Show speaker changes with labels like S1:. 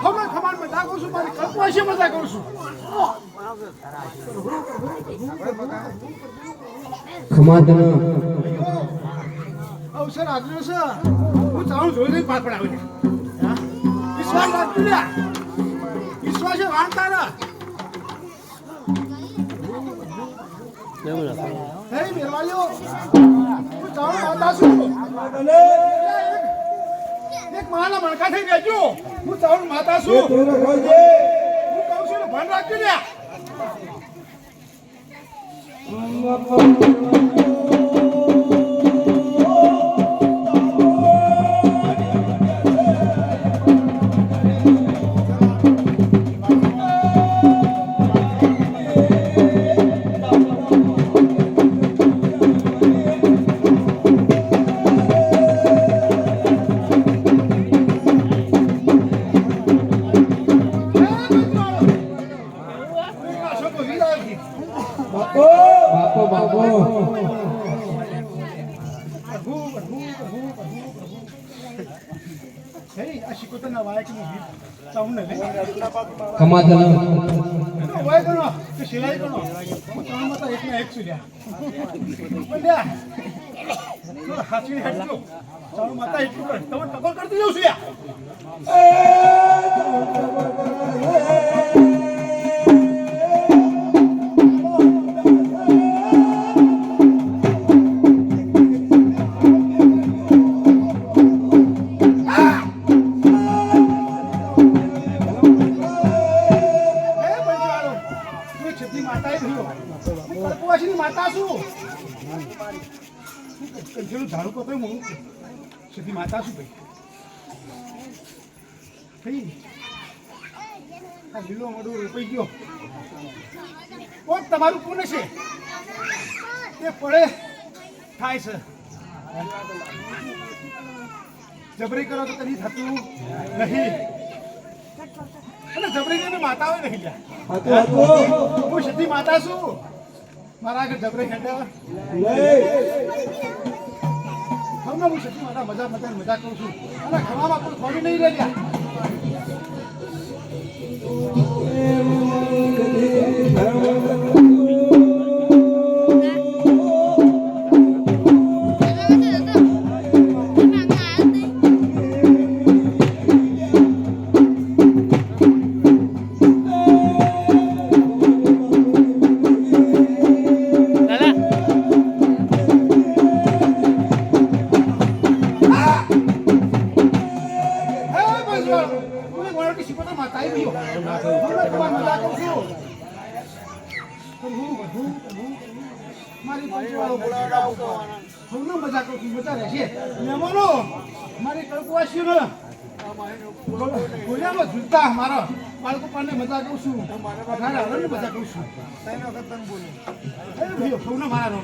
S1: ખબર ખબર મજા કરું છું મારી કલ્પવાસી મજા કરું છું
S2: ખમાદન
S1: અવસર આજનો છે હું ચાલું જોઈ નહીં પાપડ આવે વિશ્વાસ રાખજો ને વિશ્વાસ વાંચતા ને હે મેરવાલીઓ હું ચાલું વાંચતા છું એક માના મણકા થઈ રહેજો હું ચાલું માતા છું હું કહું છું ને ભાન રાખજો ને
S2: ખમાદન
S1: સિલાઈ કરો એક ના એક સુલ્યા હાચી હેઠો ચાલો માતા એટલું કર તમે ટકોર કરતી જાવ છું માતા છું ઝાડુ કતો હું સીધી માતા છું ભાઈ આ લીલો મોડું રોપાઈ ગયો કોણ તમારું કોને છે તે પડે થાય છે જબરી કરો તો કદી થતું નહીં અને જબરી કરીને માતા હોય નહીં ગયા હું સીધી માતા છું મારા આગળ જબરે ખેંચ્યા હમણાં હું સચી માતા મજા કરું છું અને ખવામાં કોઈ ખોડી નહીં રહ્યા મજા કરું મજા રહેશે મહેમાનો મારી કલ્પવાસીઓ ને બોલ્યામાં ઝૂલતા મારા બાળકો પાને મજા કરું છું મજા કરું છું સૌને મારા